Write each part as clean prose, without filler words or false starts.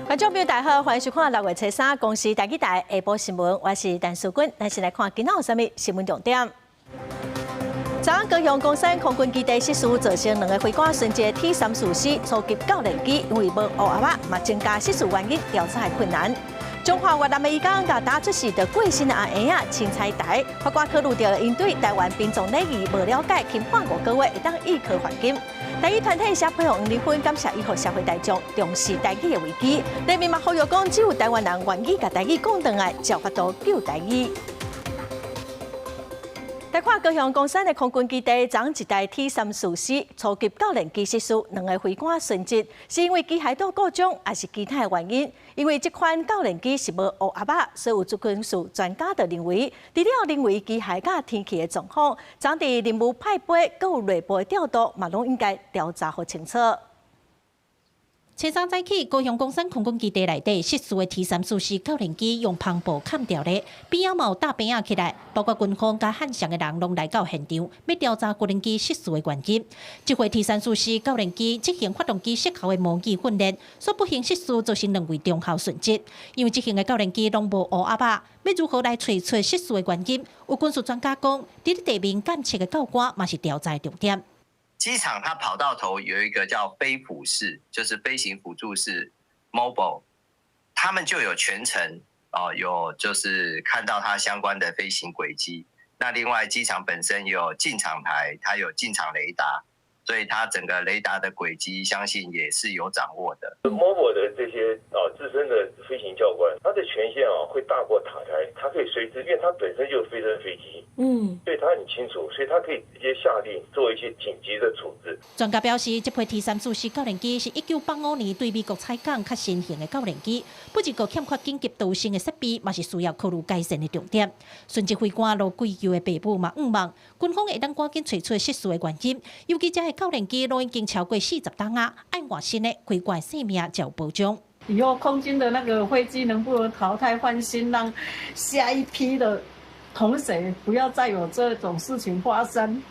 观众朋友，大家好，欢迎收看6月3日公司台记台下晡新闻，我是陈淑君，咱先来看今仔有啥物新闻重点。昨晚高雄公山空军基地失事，造成2个飞官瞬间T-344初级教练机因为无乌压嘛，嘛增加失事原因调查困难。中华越南的移工甲打出事的过身的阿英啊，青菜台法官考虑到因对台湾民众礼仪无了解，轻判5个月，会当易科罚金。台语团体社配合黄丽芬感谢以后社会大众重视台语的危机，人民嘛呼吁讲，只有台湾人愿意甲台语讲转来，才有法度救台语。来看高雄公山的空军基地，昨一台T-344初级教练机失事，2个飞官殉职，是因为机械刀故障，还是其他的原因？因为这款教练机是无乌压啊，所以有军事专家就认为，除了认为机械甲天气的状况，昨地任务派飞，阁有内部的调度，嘛拢应该调查好清楚。前3早起，高雄公山空军基地内底失事的T-344教练机用篷布砍掉了，边仔嘛有搭边仔起来，包括军方甲汉翔的人拢来到现场，要调查教练机失事的原因。这回T-344教练机执行发动机失效的模拟训练，所不幸失事造成2位中校殉职。因为这型的教练机拢无乌压啊，要如何来找出失事的原因？有军事专家讲，伫地面监测的教官嘛是调查的重点。机场它跑道头有一个叫飞辅室，就是飞行辅助室 （mobile）， 他们就有全程有就是看到它相关的飞行轨迹。那另外机场本身有进场台，它有进场雷达，所以它整个雷达的轨迹相信也是有掌握的。mobile 的这些资深的飞行教官，他的权限会大过塔台，他可以随之，因为他本身就飞飞机。所以他很清楚，所以他可以直接下令做一些紧急的处置。专家表示，这批T-344教练机是1985年对美国采购较新型的教练机，不只个欠缺紧急导升的设备，嘛是需要考虑改善的重点。殉职飞官罗贵佑的爸母嘛望，军方会当赶紧找出失事的原因，尤其这个教练机都已经超过40档啊，按换新的飞官性命才有保障。以后空军的那个飞机能不能淘汰换新，让下一批的同学不要再有这种事情发生，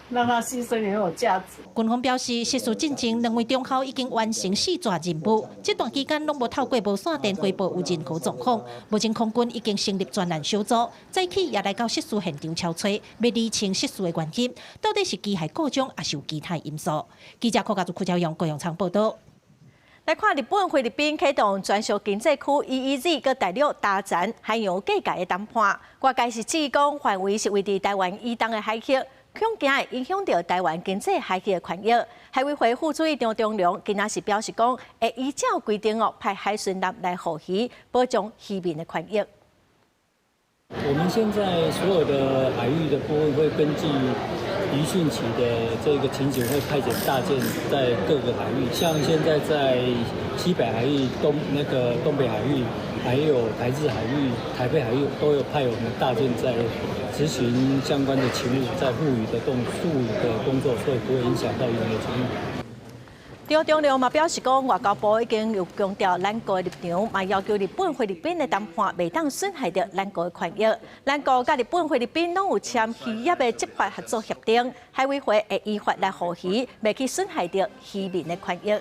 让他牺牲也有价值。军方表示，失事进程2位中校已经完成4抓任务，这段期间拢无透过无线电汇报有任何状况。目前空军已经成立专案小组，早起也来到失事现场敲锤，要厘清失事的原因，到底是机械故障还是有其他因素。记者柯家朱朝阳高雄场报道。来看日本菲律宾启动专属经济区 EEZ 跟大陆大展海洋价格的谈判，外界是指讲范围是为伫台湾以东的海域，恐惊会影响到台湾经济海域的权益。海委会副主席张忠良今仔是表示讲，会依照规定派海巡舰来护渔，保障渔民的权益。我们现在所有的海域的部分会根据渔汛期的这个情形，会派遣大舰在各个海域，像现在在西北海域、东北海域，还有台日海域、台北海域，都有派我们大舰在执行相关的勤务，在护渔的工作，所以不会影响到渔业经营。张忠良嘛表示讲，外交部已经有强调咱国的立场，嘛要求日本、菲律宾的谈判袂当损害到咱国的权益。咱国甲日本、菲律宾拢有签渔业的执法合作协定，海委会会依法来护渔，袂去损害到渔民的权益。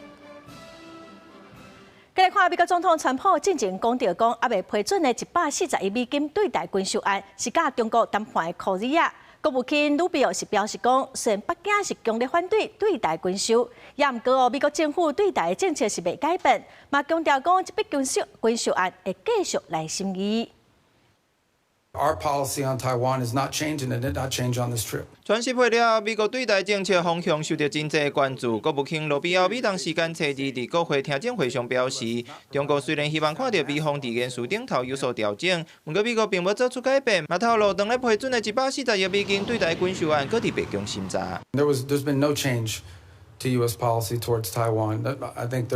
再来看美国总统川普进前讲到讲，还未批准的140亿美金对台军售案，是甲中国谈判的考虑啊。国务卿鲁比奥是表示讲，虽然北京是强烈反对对台军售，也毋过美国政府对台的政策是未改变，嘛强调讲，这笔军售案会继续来审议。Our policy on Taiwan is not changing and did not change on this trip. 传习配了，美国对台政策方向受到真济关注。国务卿罗比奥每当时间初2伫国会听证会上表示，中国虽然希望看到美方伫元素顶头有所调整，不过美国并无做出改变。嘛透露，当咧批准的140亿美金对台军售案，搁伫白宫审查。There's been no change to U.S. policy towards Taiwan. I think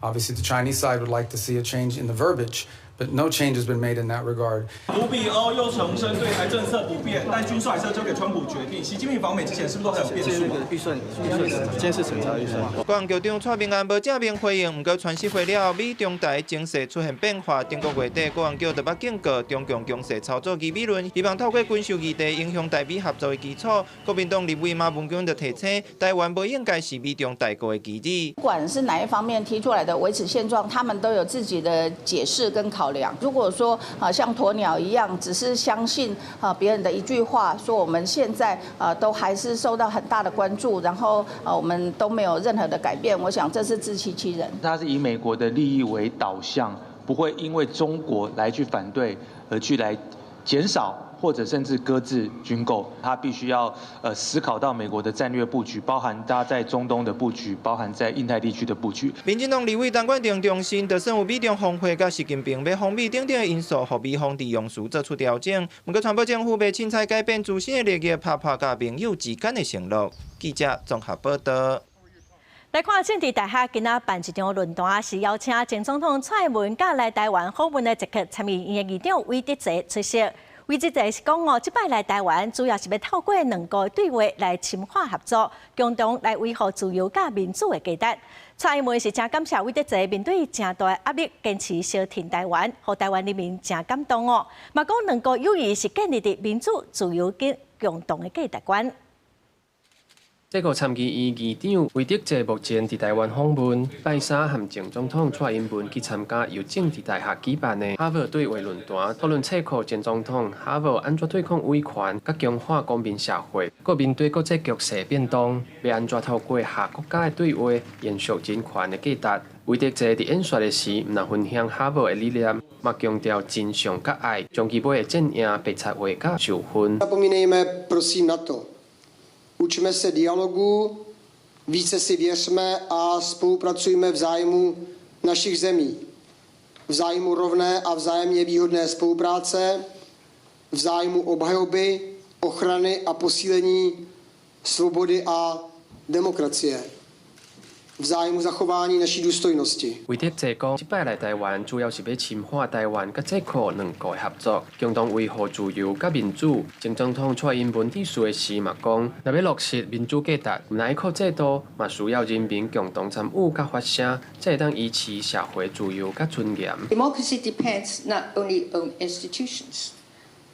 obviously the Chinese side would like to see a change in the verbiage, But no change has been made in that regard. 卢比欧又重申对台政策不变，但军售还是要交给川普决定。习近平访美之前是不是都还有变数？预算监视审查预算。国防局长蔡明安无正面回应，不过传释会了美中台情势出现变化。中国月底国防局特别警告中共强势操作其美论，希望透过军售议题影响台美合作的基础。国民党立委马文君就提醒，台湾不应该是美中大国的基地。不管是哪一方面提出来的维持现状，他们都有自己的解释跟考量。如果说像鸵鸟一样，只是相信别人的一句话，说我们现在都还是受到很大的关注，然后我们都没有任何的改变，我想这是自欺欺人。他是以美国的利益为导向，不会因为中国来去反对而去来减少或者甚至搁置军购，他必须要思考到美国的战略布局，包含他在中东的布局，包含在印太地区的布局。民进党立委陈冠廷重申，就算有美中峰会，甲习近平要访美等等的因素，互美方伫用词做出调整。不过，传播政府袂凊彩改变自身的利益，拍甲盟友之间的承诺。记者综合报道。来看政治大厦今仔办一场论坛，是邀请前总统蔡英文甲来台湾访问的捷克参议院的议长韦德泽出席。韦德泽是讲这摆来台湾主要是要透过两个对话来深化合作，共同来维护自由甲民主的价值。蔡英文是真感谢韦德泽面对真大的压力，坚持小挺台湾，互台湾人民真感动哦。嘛讲两个友谊是建立伫民主、自由跟共同的价值观。这个参议院议长韦德泽目前伫台湾访问，拜三和前总统蔡英文去参加由政治大厦举办的哈佛对话论坛，讨论测考前总统哈佛安怎对抗威权，甲强化公民社会。国面对国际局势变动，要安怎透过下国家的对话，延续人权的价值。韦德泽伫演说的时，毋但分享哈佛的理念，嘛强调真相甲爱，将基本的正赢白插话甲授勋。Učme se dialogu, více si věřme a spolupracujme v zájmu našich zemí. V zájmu rovné a vzájemně výhodné spolupráce, v zájmu obhajoby, ochrany a posílení svobody a demokracie. V zájmu zachování naší důstojnosti. 韦德泽讲，这摆来台湾主要是要深化台湾甲捷克两国的合作，共同维护自由甲民主。前总统蔡英文致辞的时嘛讲，若要落实民主价值，乃靠制度，嘛需要人民共同参与甲发声，才会当维持社会自由甲尊严。Democracy depends not only on institutions,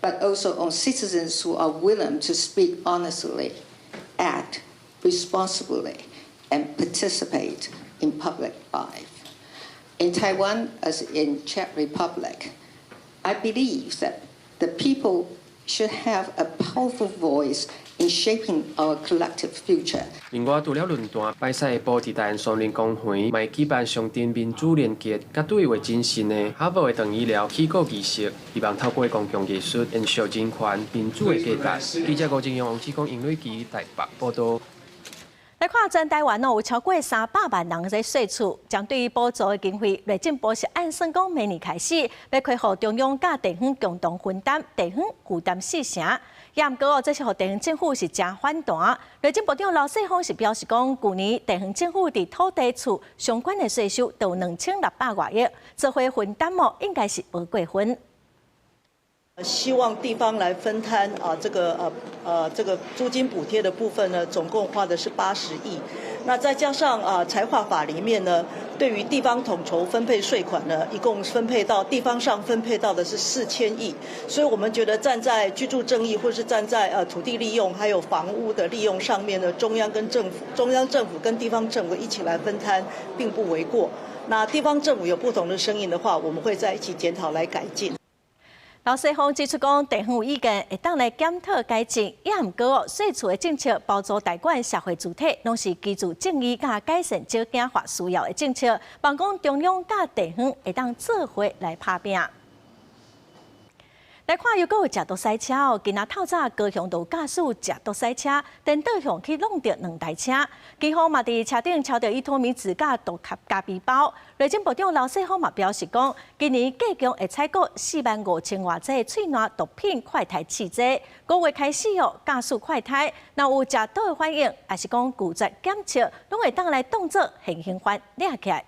but also on citizens who are willing to speak honestly, act responsibly.And participate in public life. In Taiwan, as in Czech Republic, I believe that the people should have a powerful voice in shaping our collective future. 另外，除了论坛，拜三下晡伫台湾双林公园，嘛举办上镇民主连结甲对话精神的哈佛的长医疗起告仪式，希望透过公共艺术延续人权、民主的价值。记者郭金阳、王志光、尹瑞基台北报道。来看全台湾有超过300万人在税厝，将对于补助的经费，内政部是按算讲明年开始要开予中央甲地方共同分担，地方负担4成。也毋过这是予地方政府是真反弹。内政部长刘世芳是表示讲，去年地方政府伫土地厝相关的税收都2600多亿，这回分担应该是无过分。希望地方来分摊这个租金补贴的部分呢，总共花的是80亿。那再加上财划法里面呢，对于地方统筹分配税款呢，一共分配到地方上分配到的是4000亿。所以我们觉得站在居住正义，或是站在土地利用还有房屋的利用上面呢，中央政府跟地方政府一起来分摊，并不为过。那地方政府有不同的声音的话，我们会在一起检讨来改进。刘世芳指出讲，地方有意见会当来检讨改进，也毋过税厝的政策包租代管社会主体，拢是基础正义甲改善少子化需要的政策，望讲中央甲地方会当做伙来拍拼。来看，又有食毒塞车哦！今仔透早高雄就驾驶食毒塞车，颠倒向去弄着2台车，警方嘛伫车顶抄到伊托米自甲毒及咖啡包。内政部长刘世芳嘛表示讲，今年计共会采购45000多剂喙瘾毒品快筛试剂，5月开始哦，驾驶快筛，若有食毒的反应，还是讲拒绝检测，拢会当来当作现行犯抓起来。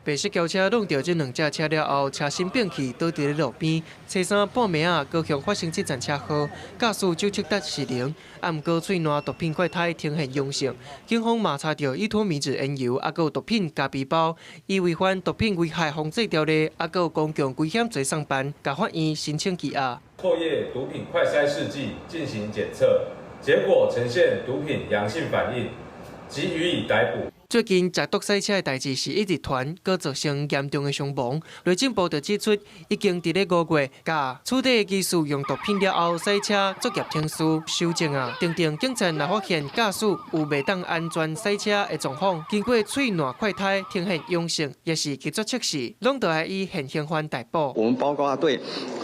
白色轿车弄到这2架车了后，车身并起倒伫咧路边。初三半暝啊，高雄发生这站车祸，驾驶酒测得是0，啊，毋过喙内毒品块胎呈现阳性。警方嘛查到依托米脂烟油，啊，有毒品加皮包，伊违反毒品危害防治条例，啊，有公共危险罪上班，甲法院申请羁押。唾液毒品快筛试剂进行检测，结果呈现毒品阳性反应，即予以逮捕。最近食毒赛车的代志是一直传，搁造成严重的伤亡。内政部就指出，已经伫咧5月，甲处理技术用毒品了后，赛车作业停书修正啊。定警察若发现驾驶有未当安全赛车的状况，经过喙内快胎呈现阳性，也是技术测试，拢都要以现行犯逮捕。我们包括对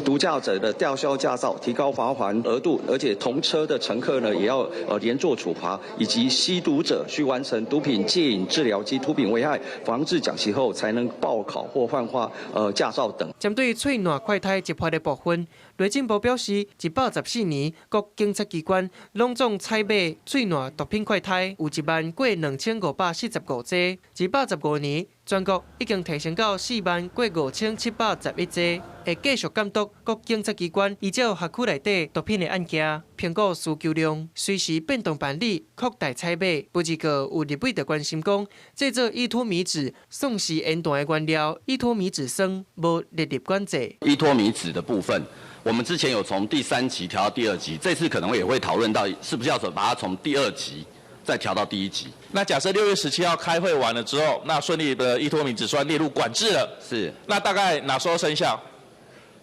毒驾者的吊销驾照、提高罚款额度，而且同车的乘客呢，也要连坐处罚，以及吸毒者需完成毒品戒瘾治疗及毒品危害防治讲习后，才能报考或换发驾照等。针对喙内快胎揭发的部分，内政部表示，114年各警察机关拢总采买喙内毒品快胎有1万过2545剂，115年全国已经提升到4万过5711剂。会继续监督各警察机关依照辖区内底毒品的案件，评估需求量，随时变动办理，扩大采买。不过有立委就关心讲，制作依托米脂送是烟弹的原料，依托米脂酸无列入管制。依托米脂的部分，我们之前有从第3级调到第2级，这次可能也会讨论到是不是要把它从第2级再调到第1级。那假设6月17号开会完了之后，那顺利的依托米脂酸列入管制了，是，那大概哪时候生效？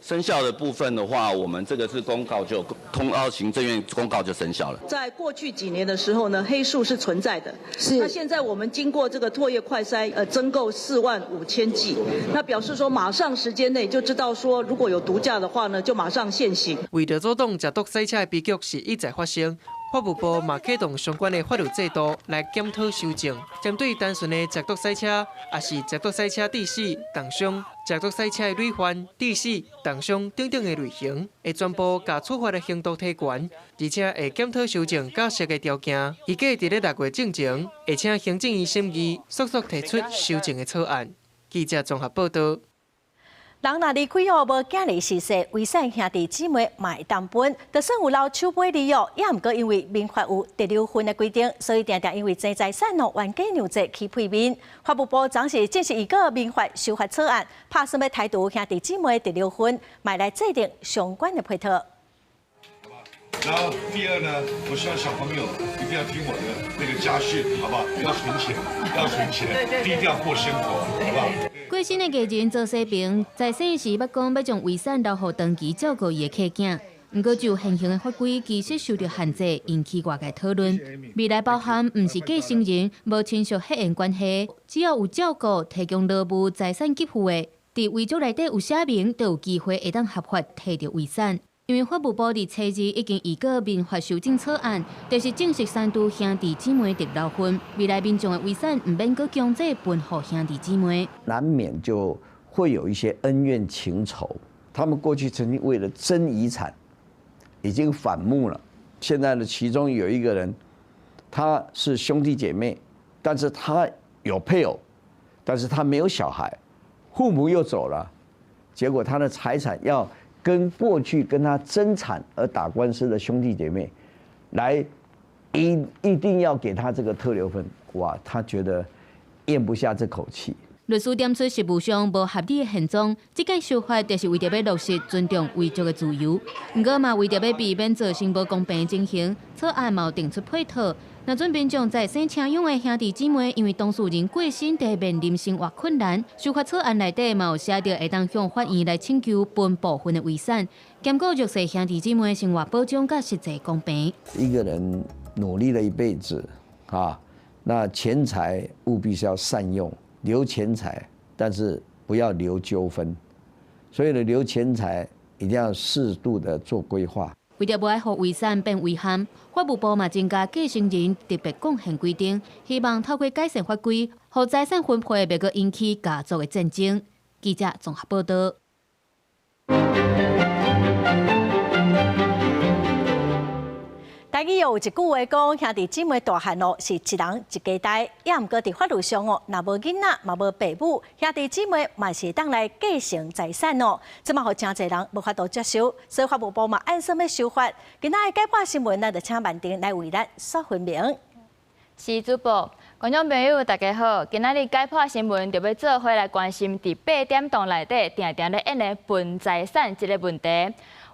生效的部分的话，我们这个是公告就通到行政院公告就生效了。在过去几年的时候呢，黑数是存在的。是。那现在我们经过这个唾液快筛，增购45000剂，那表示说马上时间内就知道说，如果有毒驾的话呢，就马上现行。为了阻挡食毒赛车的悲剧是一再发生。法务部嘛启动相关的法律制度来检讨修正，针对单纯的食毒赛车，也是食毒赛车致死、重伤、食毒赛车的累犯、致死、重伤等等的类型，会全部甲处罚的刑度提悬，而且会检讨修正假释的条件。预计伫咧6月正前，会请行政院审议，速速提出修正的草案。记者综合报道。人若离开后无囝儿逝世，遗产兄弟姊妹嘛会当分。就算有留手尾利哦，也毋过因为民法有第6份的规定，所以常常因为争财产哦，冤家娘债起配面。法务部昨是正式预告民法修法草案，拍算要台独兄弟姊妹第6份，买来制定相关的配套。然后第2呢，我希望小朋友一定要听我的那个家训，好不好？要存钱，要存钱，低调过生活，好不好？过身的家人做洗屏，在生时捌讲要将遗产留予长期照顾伊的客囝，不过就现行的法规，其实受到限制，引起外界讨论。未来包含唔是继承人，无亲属血缘关系，只要有照顾、提供劳务、财产给付的，伫遗嘱内底有写明，都有机会会当合法摕到遗产。因为法务部伫初二已经预告民法修正草案，就是正式删除兄弟姊妹第6份，未来民众的遗产唔免搁强制分予兄弟姊妹，难免就会有一些恩怨情仇。他们过去曾经为了争遗产，已经反目了。现在呢，其中有一个人，他是兄弟姐妹，但是他有配偶，但是他没有小孩，父母又走了，结果他的财产要跟过去跟他争产而打官司的兄弟姐妹，来一定要给他这个特留分，哇，他觉得咽不下这口气。律师点出实务上无合理的现状，这件修法就是为着要落实尊重遗族的自由。不过嘛，为着要避免造成无公平的情形，草案嘛有定出配套。若准民众在生请养的兄弟姊妹，因为当事人过身，得面临生活困难，修法草案内底嘛有写着会当向法院来请求分部分的遗产，兼顾弱势兄弟姊妹生活保障甲实际公平。一个人努力了一辈子，那钱财务必是要善用。留钱财，但是不要留纠纷，所以呢，留钱财一定要适度的做规划。为着不爱让遗产变遗憾，法务部嘛增加继承人特别贡献规定，希望透过改善法规，让财产分配袂阁引起家族的战争。记者综合报道。台语有一句话讲，兄弟姊妹大汉哦，是一人一家代。也毋过伫法律上哦，若无囡仔，嘛无爸母，兄弟姊妹嘛是当来继承财产哦。这嘛互真侪人无法度接受，所以法务部嘛按什么修法？今仔解破新闻，咱就请万婷来为咱说分明。是主播，观众朋友大家好，今仔日解破新闻就要做伙来关心伫8点档内底定定咧演的分财产这个问题。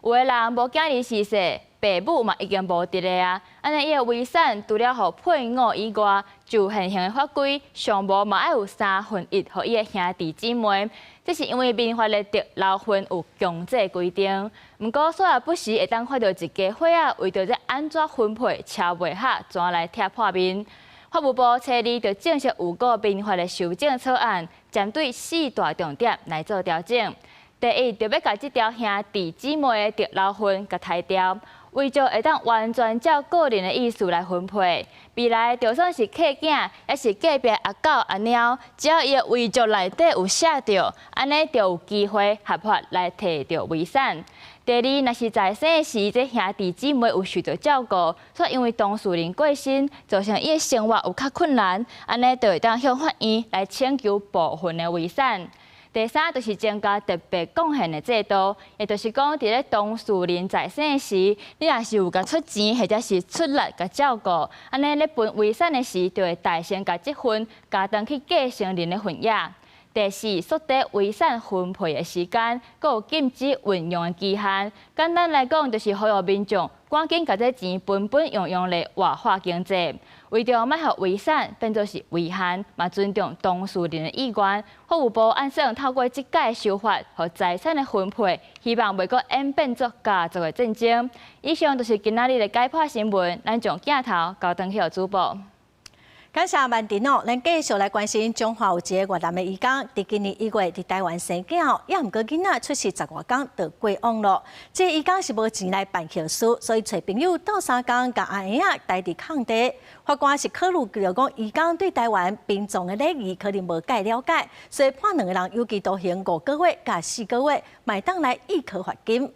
有的人无囝儿逝世。爸母嘛已经无伫咧啊，安尼伊个遗产除了互配偶以外，就现行的法规上无嘛爱有1/3互伊个兄弟姊妹。这是因为民法的特留份有强制规定。毋过所有不时会当看到一家伙仔为着这安怎分配敲袂合，怎来踢破面。法务部初二就正式有个民法的修正草案，针对4大重点来做调整。第一，就要甲这条兄弟姊妹的特留份甲裁掉。为着会当完全照个人的意思来分配，未来就算是客囝，也是隔壁阿狗阿猫，只要伊的遗嘱内底有写着，安尼就有机会合法来摕到遗产。第二，若是在生时，这兄弟姊妹有受到照顾，所以因为当事人过身，造成伊的生活有较困难，安尼就会当向法院来请求部分的遗产。第三，就是增加特别贡献的制度，也就是讲，伫咧当事人在生时，你若是有甲出钱或者是出力甲照顾，安尼咧分遗产的时，就会大先甲这份加当去继承人的份额。第四，缩短遗产分配的时间，佮有禁止运用的期限。简单来讲，就是呼吁民众赶紧甲这钱本用来活化经济。为着卖互遗产变作是遗憾，嘛尊重当事人的意愿，法务部按算透过即届修法，互财产的分配，希望袂阁演变作家族的战争。以上就是今仔日的解破新闻，咱将镜头交转去主播。感谢万婷哦，咱继续来关心中华有一个越南的移工，伫今年1月伫台湾生囝哦，也毋过囡仔出世10外天就过往咯。这个移工是无钱来办后事，所以找朋友斗3天，甲阿爷仔待伫空地。法官是考虑着讲，移工对台湾民众的礼仪可能无介了解，所以判2个人有期徒刑5个月甲4个月，买当来1颗罚金。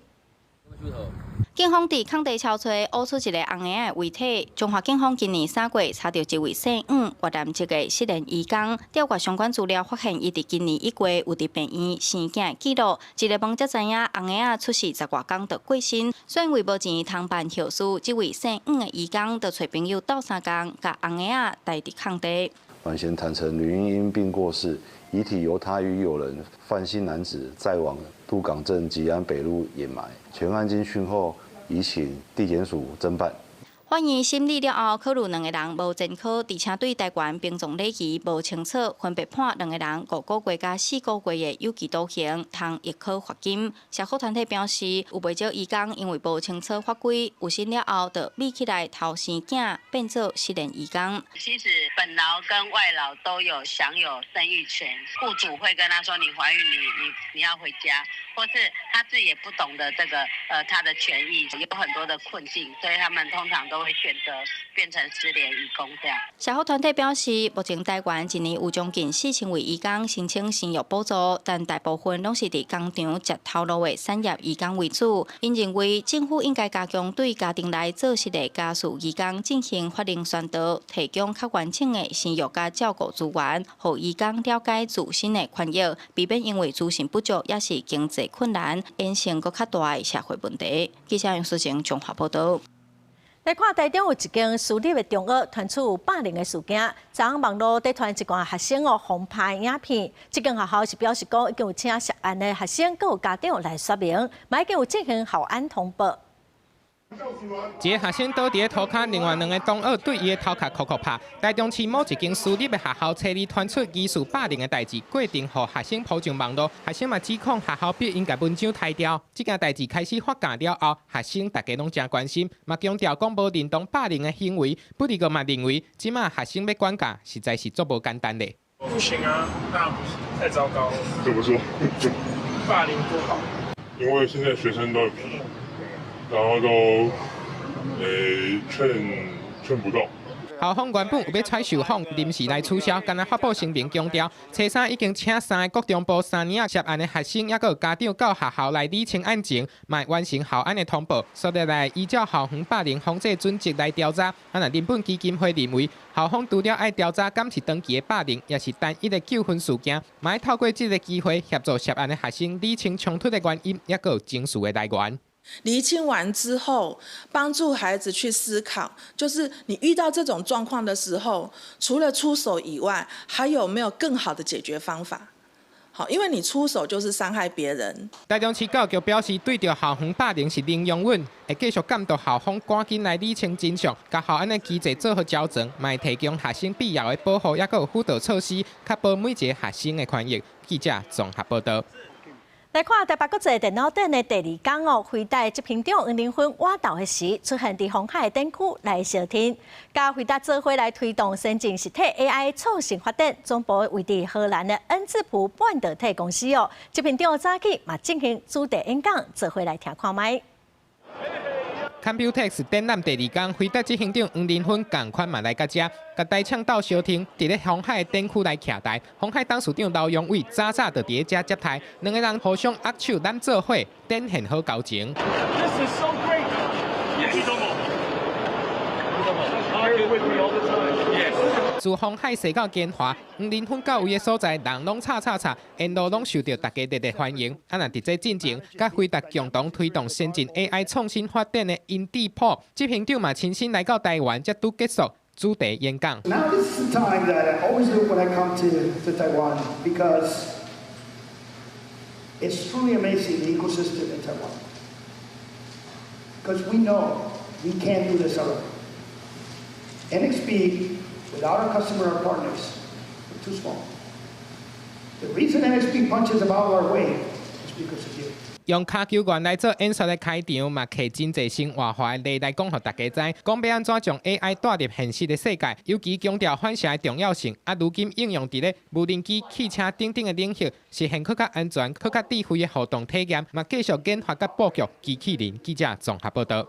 警方伫空地敲锤，挖出一个红鞋的遗体。中华警方今年3月查到一位姓吴越南籍的失联移工，调阅相关资料，发现伊伫今年1月有伫病院生囝记录。一个问才知影，红鞋出世10外天就过身，所以为无钱通办后事，这位姓吴的移工就找朋友斗3天，甲红鞋待伫空地。范先坦承女婴因病过世，遗体由他与友人范姓男子载往鹿港镇吉安北路掩埋。全案经讯后，移请地检署侦办。法院审理了后，考虑2个人无前科，而且对台湾兵种礼仪无清楚，分别判2个人5个月加4个月的有期徒刑，通1颗罚金。社福团体表示，有不少移工因为无清楚法规，有心了后就秘起来偷生囝，变做失联移工。其实本劳跟外劳都有享有生育权，雇主会跟他说：“你怀孕，你要回家。”或是他自己也不懂得这个他的权益，有很多的困境，所以他们通常都会选择变成失联移工这样。社福团体表示，目前台湾一年有将近4000位移工申请生育补助，但大部分拢是伫工厂接头路的产业移工为主。因认为政府应该加强对家庭内做事的家事移工进行法令宣导，提供较完整的生育甲照顾资源，让移工了解自身的权益，避免因为资讯不足也是经济困难，衍生更较大的社会问题。记者杨思成综合报道。来看台中有一间私立的中学传出有霸凌的事件，昨晚网络在传一罐学生疯拍影片。这间学校是表示讲，已经有请涉案的学生佮有家长来说明，嘛已经有进行校安通报。一个学生倒伫涂骹，另外2个同学对伊的头壳哭哭拍。台中市某一间私立的学校，初二传出疑似霸凌的代志，决定予学生抛上网络。学生嘛指控学校必应该文章抬掉。这件代志开始发酵了后，学生大家拢真关心，嘛强调讲无认同霸凌的行为。不过嘛认为，即马学生要管教，实在是足无简单的。不行啊，那不行，太糟糕了。怎么说？霸凌不好。因为现在学生都很皮。然后都劝不动。校方原本有要采受访，临时来取消，干那发布声明强调，初三已经请3个国中部3年涉案的学生，也有家长到学校来理清案情，卖完成校案的通报，所以来依照校方霸凌防治准则来调查。啊，那人本基金会认为，校方除了爱调查敢是长期的霸凌，也是单一的纠纷事件，嘛要透过这个机会协助涉案的学生理清冲突的原因，也有情绪的来源。厘清完之后，帮助孩子去思考，就是你遇到这种状况的时候，除了出手以外，还有没有更好的解决方法？好，因为你出手就是伤害别人。台中市教育局表示，对着校方霸凌是零容忍，会继续监督校方赶紧来理清真相，甲校安的机制做好矫正，嘛提供学生必要的保护，也有辅导措施，确保每一个学生的权益。记者综合报道。来看台北国际电脑展的第2天哦，回答执行长黄玲芬挖岛的时，出现伫红海展区来小厅，甲回答做伙来推动先进实体 AI 创新发展。总部位伫荷兰的恩智浦半导体公司哦，执行长早起嘛进行主题演讲，做伙来听看卖。Computex 展览第2天，回答执行长黄玲芬同款嘛来到遮，甲台抢到小厅，伫咧红海展区来徛台。红海董事长刘永伟早就伫遮接台，两个人互相握手揽做伙，展现好交情。自红海西到建华，黄玲芬到位的所在，人拢吵，沿路拢受到大家热烈欢迎。啊，那伫这进程，甲回答共同推动先进 AI 创新发展的因地铺执行长嘛亲身来到台湾，才拄结束主题演讲。Now this is the time that I always do when I come to Taiwan because it's truly amazing the ecosystem in Taiwan. Because we know we can't do this alone. NXP, without our customer or partners, we're too small. The reason NXP punches above our weight is because of you. 用卡球员来做演说的开场，嘛摕真侪生活化的例来讲，互大家知，讲要安怎将 AI 带入现实的世界，尤其强调反射的重要性。啊，如今应用伫咧无人机、汽车等等的领域，实现更较安全、更较智慧的互动体验，嘛继续研发甲布局机器人。记者综合报道。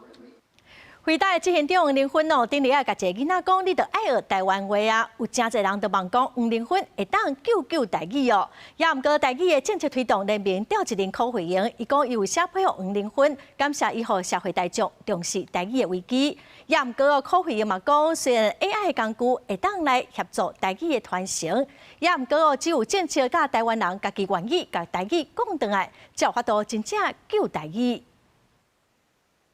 回答的执行长黄玲芬哦，顶日啊，甲一个囡仔讲，你着爱学台湾话啊。有真侪人都望讲黄玲芬会当救台语哦。也毋过台语的政策推动人民调一人口回应，伊讲伊有写配合黄玲芬，感谢伊互社会大众重视台语的危机。也毋过口回应嘛讲，虽然 AI 的工具会当来协助台语的传承，也毋过只有政策甲台湾人家己愿意甲台语讲转来，才有法度真正救台语。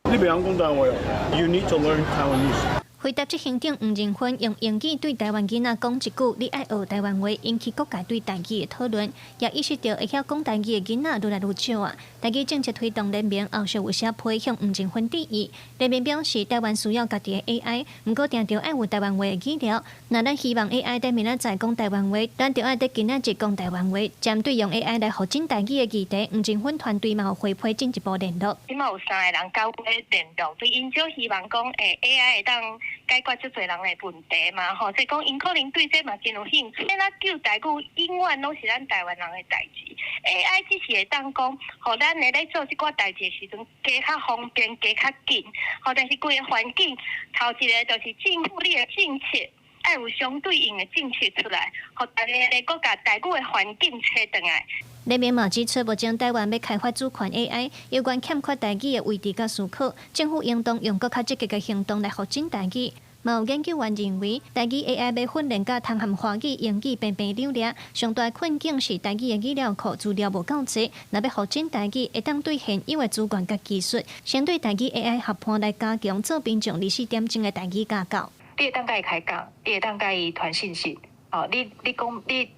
你袂晓讲台湾话哦 ，You need to learn Taiwanese. 回答执行长黄仁芬用英语对台湾囡仔讲一句：“你爱学台湾话”，引起各界对台语的讨论，也意识到会晓讲台语的囡仔愈来愈少啊。台语政策推动人民后续有写批向黄仁芬提议，人民表示台湾需要家己的 AI， 毋过定着爱有台湾话的语料。那咱希望 AI 在明仔载讲台湾话，咱着爱在今仔日讲台湾话。针对用 AI 来发展台语的议题，黄仁芬团队嘛有回批进一步联络。即马有3个人交过联络，对因就希望讲，AI 会当解决足侪人的问题嘛，吼，所以讲因可能对这嘛真有兴趣。咱救台语永远拢是咱台湾人的代志 ，AI 只是会当讲，互咱来做这寡代志的时阵，加较方便，加较紧，吼，但是规个环境，头一个就是政府你的政策，要有相对应的政策出来，互大家来搁甲台语的环境找转来。人民嘛指出，目前台湾要开发主权 AI， 有关欠缺台语的位置甲思考，政府应当用更较积极的行动来发展台语。嘛有研究员认为，台语 AI 要训练甲通含华语、英语平平流利，上大困境是台语的语料库资料无够济。若要发展台语，会当对现有的资源甲技术，先对台语 AI 合盘来加强做平常24点钟的台语架构。你会当甲伊开讲，你会当甲伊传信息。哦，你讲毋对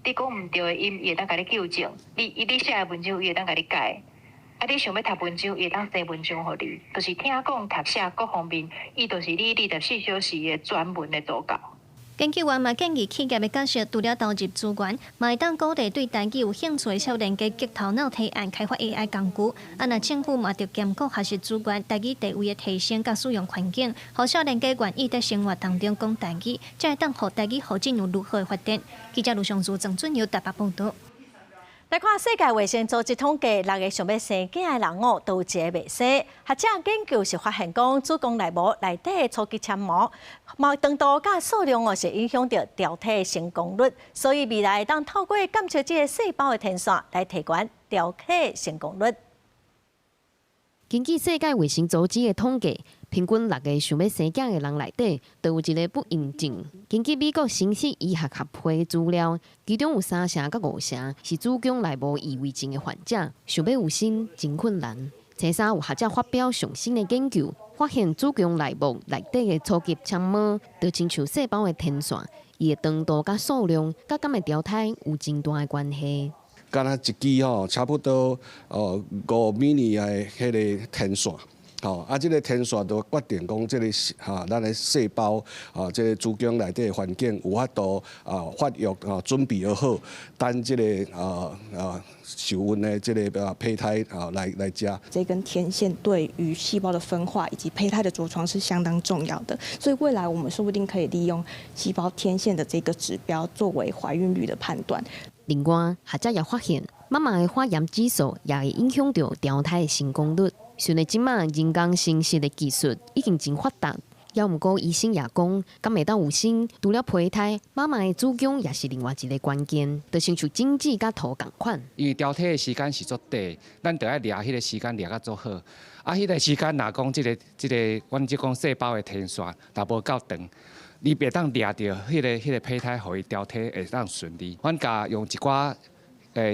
的音，伊会当甲你纠正。你写的文章，伊会当甲你改。啊，你想要读文章，伊会当写文章互你，就是听讲、读写各方面，伊就是你24小时的专门的助教。研究员嘛建议企业要解释，除了投入资源，嘛会当鼓励对台语有兴趣的少年家激头脑提案开发 AI 工具。啊，那政府嘛着兼顾学习资源、台语地位的提升甲使用环境，互少年家愿意在生活当中讲台语，才会当互台语发展有如何的发展。记者卢尚珠、郑俊尧台北报道。来看世界卫生组织统计，6个想要生囝的人哦，都有一个袂生。学者研究是发现讲，子宫内膜内底初级纤膜，长度甲数量哦，是影响到调体成功率。所以未来当透过检测这个细胞的天线来提悬调体成功率。根据世界卫生组织的统计，平均6个想要生囝的人内底，都有一个不孕症。根据美国生殖医学协会的资料，其中有3成到5成是子宫内膜异位症的患者，想要有生真困难。前3有学者发表上新的研究，发现子宫内膜内底的初级纤膜，就亲像细胞的天线，伊的长度甲数量，甲敢会调体有真大的关系。敢若一支吼，差不多5米的迄个天线，这个天线就决定讲这个咱的细胞这个子宫内底的环境有法度发育准备好，等这个受孕的这个胚胎来加。这根天线对于细胞的分化以及胚胎的着床是相当重要的，所以未来我们说不定可以利用细胞天线的这个指标作为怀孕率的判断。另外，学者也发现，妈妈的化验指数也会影响到调胎的成功率。虽然即马人工生殖的技术已经真发达，要毋过医生也讲，敢会当有生，除了胚胎，妈妈的子宫也是另外一个关键，就亲像精子甲土共款。因为调体的时间是足短，咱就要抓迄个时间抓甲足好。迄个时间若讲即个，阮即讲细胞的天线，若无够长。你袂当抓到迄个胚胎，互伊调体会当顺利。阮甲用一寡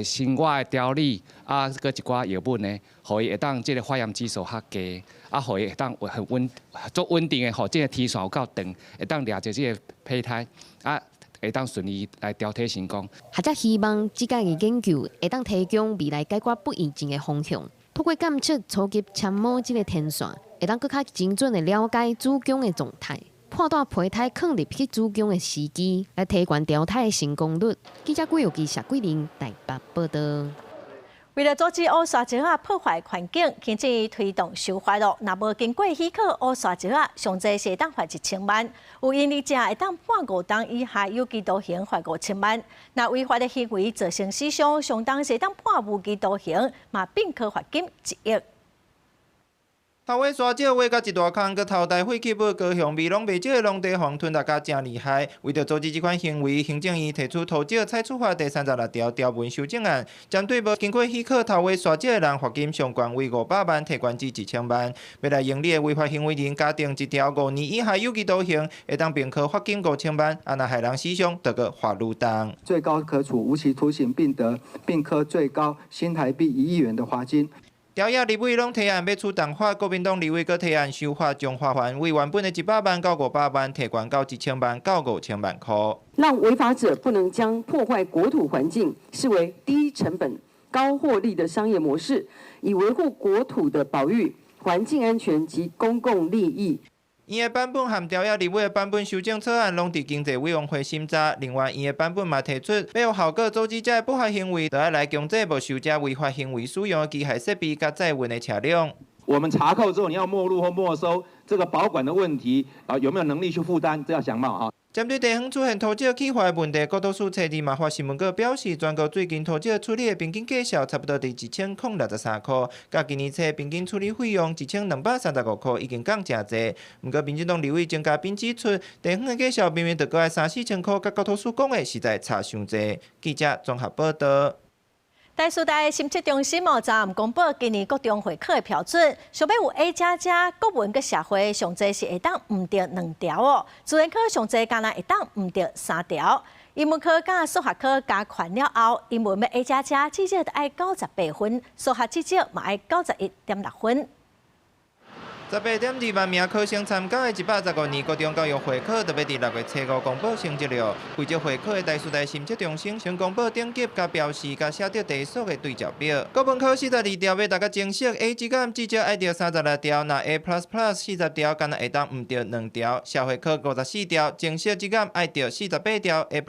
生活的调理，搁一寡药物呢，互伊会当即个化验指数较低，互伊会当很稳定的，互即个天线有够长，会当抓着即个胚胎，会当顺利来调体成功。学者希望即届的研究会当提供未来解决不孕症的方向，透过检测初级纤膜即个天线，会当更较精准的了解子宫的状态。判断胚胎放入去子宫的时机，来提悬调胎的成功率。记者郭玉基、谢桂玲台北报道。为了阻止乌沙石啊破坏环境，行政院推动修法咯。若无经过许可，乌沙石啊上济是当罚1000万，有因利者会当判5年以下有期徒刑，罚5000万。若违法的行为造成死伤，上当是当判无期徒刑，嘛并可罚金1亿。头尾沙石挖甲一大坑，佮头台废弃物高雄味拢袂少的农地荒吞落甲真厉害。为着阻止这款行为，行政院提出土石采取法第36条条文修正案，针对无经过许可头尾沙石的人，罚金上悬为500万，提悬至1000万。要来营利的违法行为人，加定一条5年以下有期徒刑，会当并科罚金5000万。若害人死伤，得个罚愈重。最高可处无期徒刑，并科最高新台币1亿元的罚金。条约立委拢提案要出动法，国民党立委阁提案修法，将罚款为原本的100万到500万，提悬到1000万到5000万块。让违法者不能将破坏国土环境视为低成本、高获利的商业模式，以维护国土的保育、环境安全及公共利益。伊的版本和条约立委的版本修正草案拢伫经济委员会审查。另外，伊的版本嘛提出，要有效果阻止这不法行为，就要来强制没收这违法行为使用的机械设备甲载运的车辆。我们查扣之后，你要没入或没收，这个保管的问题有没有能力去负担，这要想嘛针对地方出现土石起坏的问题，国土署初二嘛发新闻稿表示，全国最近土石处理的平均价数差不多伫1063块，甲今年初平均处理费用1235块，已经降真济。不过，民进党立委郑嘉彬指出，地方的价数明明着过来3、4千块，甲国土署讲的实在差伤济。记者综合报道。台师大审测中心昨暗公布今年国中会考的标准，想要有 A++、国文佮社会，上济是会当毋着2条哦；自然科上济敢若会当毋着3条。英文科甲数学科加权了后，英文要 A++，至少得爱98分，数学至少嘛爱91.6分。18.2万名考生参加的115年国中教育会考，特别伫6月初5公布成绩了。负责会考的台师大审测中心先公布等级、甲标示、甲写着题数的对照表。国文考42条要大家精细 ，A 级减至少爱着36条，那 A++40条，敢若会当毋着2条。社会科54条，精细级减爱着48条 ，A++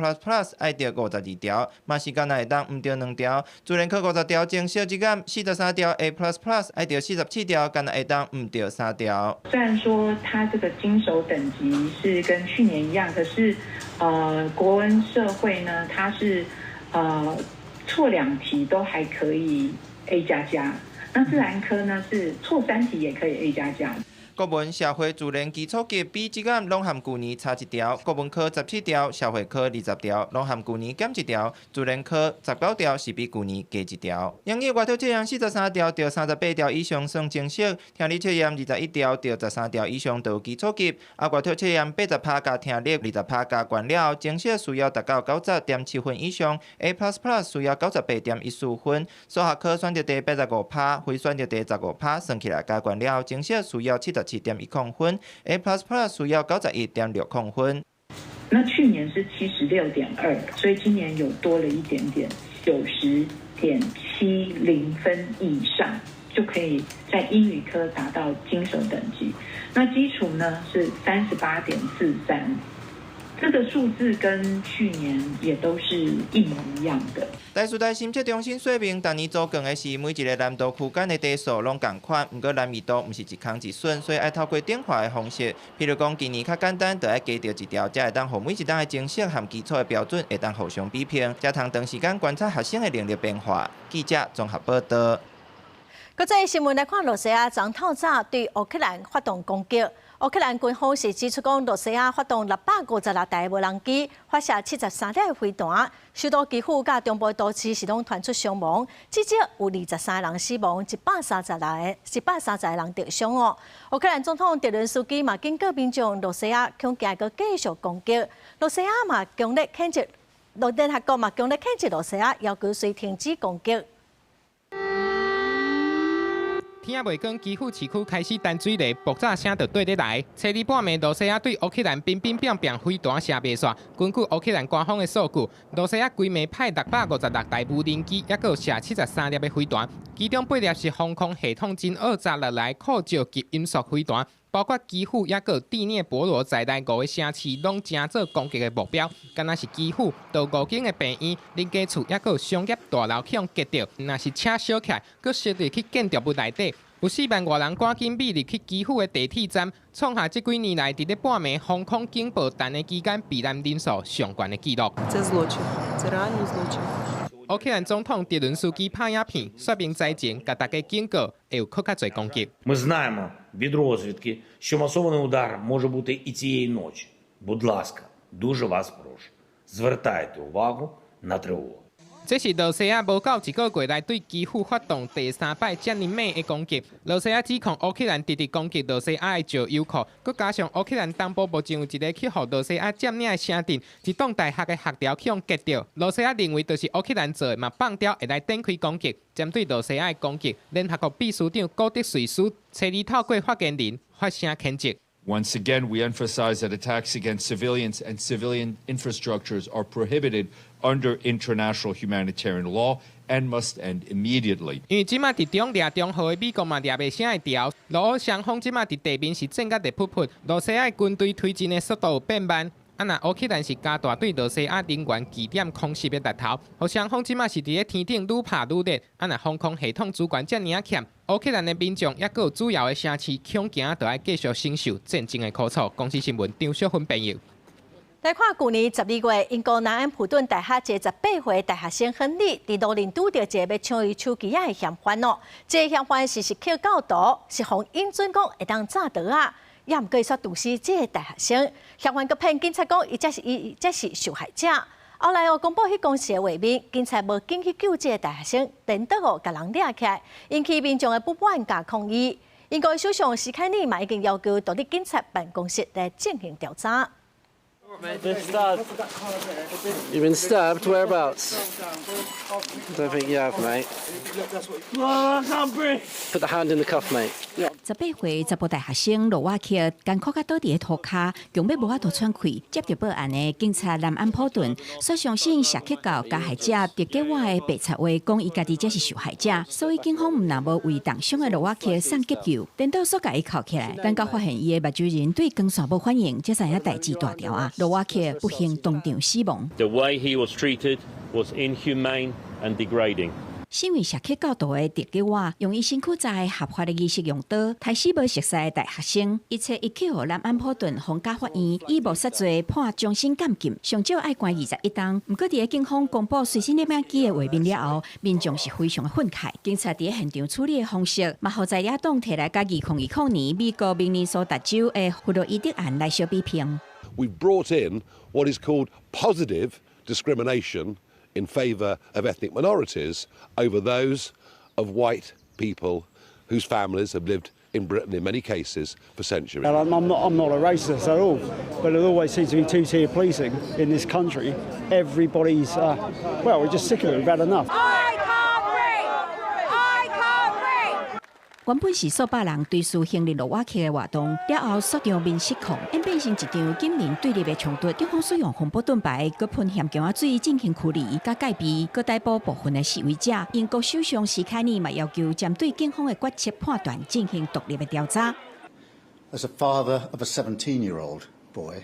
爱着52条，嘛是敢若会当毋着2条。自然科50条，精细级减43条 ，A++ 爱着47条，敢若会当毋着3条。虽然说它这个精熟等级是跟去年一样，可是国文社会呢，它是错2题都还可以 A++，那自然科呢是错3题也可以 A++。国文、社会、自然基础级比积减拢含去年差1条，国文科17条，社会科20条，拢含去年减1条，自然科19条是比去年加1条。英语外头测验43条到38条以上算正式，听力测验21条到13条以上都有基础级，外头测验80%加听力20%加关了，正式需要达到90.7分以上 ，A++ 需要98.14分，数学科选择题85%，非选择题15%，算起来加关了，正式需要77.10分 ，A++ 需要91.60分。那去年是76.2，所以今年有多了一点点，90.70分以上就可以在英语科达到精熟等级。那基础呢是38.43。这个数字跟去年也都是一模一样的。台师大深测中心说明，今年做更的是每一个难度区间的题数拢同款，不过难易度不是一空一顺，所以爱透过点化的方式。譬如讲，今年较简单，就要加掉1条，才会当互每一档的成绩和基础的标准会当互相比拼，才通长时间观察学生的能力变化。记者综合报道。国际新闻来看，罗西亚昨透早对乌克兰发动攻击。乌克兰军方是指出讲，罗西亚发动656台无人机，发射73粒飞弹，首都基辅甲中部都市是拢传出伤亡，至少有23人死亡，130人受伤哦。乌克兰总统泽连斯基嘛警告民众，罗西亚恐惊个继续攻击。罗西亚嘛强烈谴责，联合国嘛强烈谴责罗西亚，要求随停止攻击。天也未光，基辅市区开始淡水雷爆炸声就对得来。初二半暝，罗西亚对乌克兰乒乒乓乓飞弹射袂煞。根据乌克兰官方的数据，罗西亚规暝派656台无人机，也有射73粒的飞弹，其中8粒是防空系统真226来扩招及音速飞弹。包括基辅也有第聂伯罗在内5个城市，拢正做攻击的目标。敢若是基辅，到5间的病院、人家厝，也有商业大楼去用击着。若是车烧起来，佫实地去建筑物内底，有4万多人赶紧秘入去基辅的地铁站，创下这几年来伫咧半暝防空警报弹的期间避难人数上悬的纪录。乌克兰总统泽连斯基拍影片说明灾情，甲大家警告会有更加多攻击。Ми знаємо від розвідки, що масований удар може бути і цієї ночі. Будь ласка, дуже вас прошу, звертайте увагу на тривогу. 这是罗西亚无到1个月来对基辅发动第3摆遮尔猛的攻击。罗西亚指控乌克兰直直攻击罗西亚的石油库，佮加上乌克兰东部目前有一个去互罗西亚占领的城镇，一栋大学的学寮去用击着。罗西亚认为就是乌克兰做的，嘛放掉会来展开攻击。针对罗西亚的攻击，联合国秘书长古德瑞斯初二透过发言人发声谴责。Once again, we emphasize that attacks against civilians and civilian infrastructures are prohibited under international humanitarian law and must end immediately. 因为即马伫中掠中号的美国嘛掠袂啥会调，俄乌双方即马伫地面是战甲地噗噗，罗西亚军队推进的速度有变慢。若乌克兰是加大对罗西亚人员据点空袭的力头，互双方即马是伫咧天顶愈拍愈烈。若防空系统资源遮尔欠，乌克兰的民众也有主要的城市恐惊就要继续承受战争的苦楚。公司新闻张小芬朋友。来看去年12月，英国南安普顿大学一个18岁大学生亨利，伫路林拄着一个要抢伊手机的嫌犯哦。这个嫌犯是扣教导，是互英准讲会当炸倒啊。也毋过，煞毒死这个大学生，嫌犯佮骗警察讲，伊才是受害者。后来公布迄公司的画面，警察无紧去救这个大学生，连倒甲人掠起来，引起民众的不满甲抗议。英国首相史凯利嘛已经要求独立警察办公室来进行调查。You've been stabbed? Whereabouts? Don't think you have, mate. Put the hand in the cuff, mate. 18岁查甫大学生罗瓦克艰苦甲倒伫涂骹，强要无法度喘气。接到报案的警察南安普顿，所相信涉及到加害者直接我的白贼话，讲伊家己才是受害者，所以警方毋那无为重伤的罗瓦克送急救，等到所甲伊铐起来，等到发现伊的目睭人对光线无反应，才知影代志大条啊！罗瓦克不幸当场死亡。The way he was treated was inhumane and degrading. 身为社区教导的狄吉瓦，用伊身躯在合法的仪式用刀，杀死无熟悉的大学生，一切一去互南安普顿皇家法院以谋杀罪判终身监禁，上少爱关21档。不过，伫警方公布随身摄影机的画面了后，民众是非常的愤慨。警察伫现场处理的方式，嘛，互在野党摕来甲2020年美国明尼苏达州的弗洛伊德案来相比拼。We've brought in what is called positive discrimination in favour of ethnic minorities over those of white people whose families have lived in Britain in many cases for centuries. I'm not a racist at all, but it always seems to be two-tier policing in this country. Everybody's, we're just sick of it. We've had enough. 原本是数百人对数行日落瓦克的活动，了后肃场面失控，演变成一场警民对立的冲突。警方使用红布盾牌、佮喷咸姜仔水进行驱离、佮戒备，佮逮捕部分的示威者。英国首相史凯尼嘛要求针对警方的决策判断进行独立的调查。As a father of a 17-year-old boy,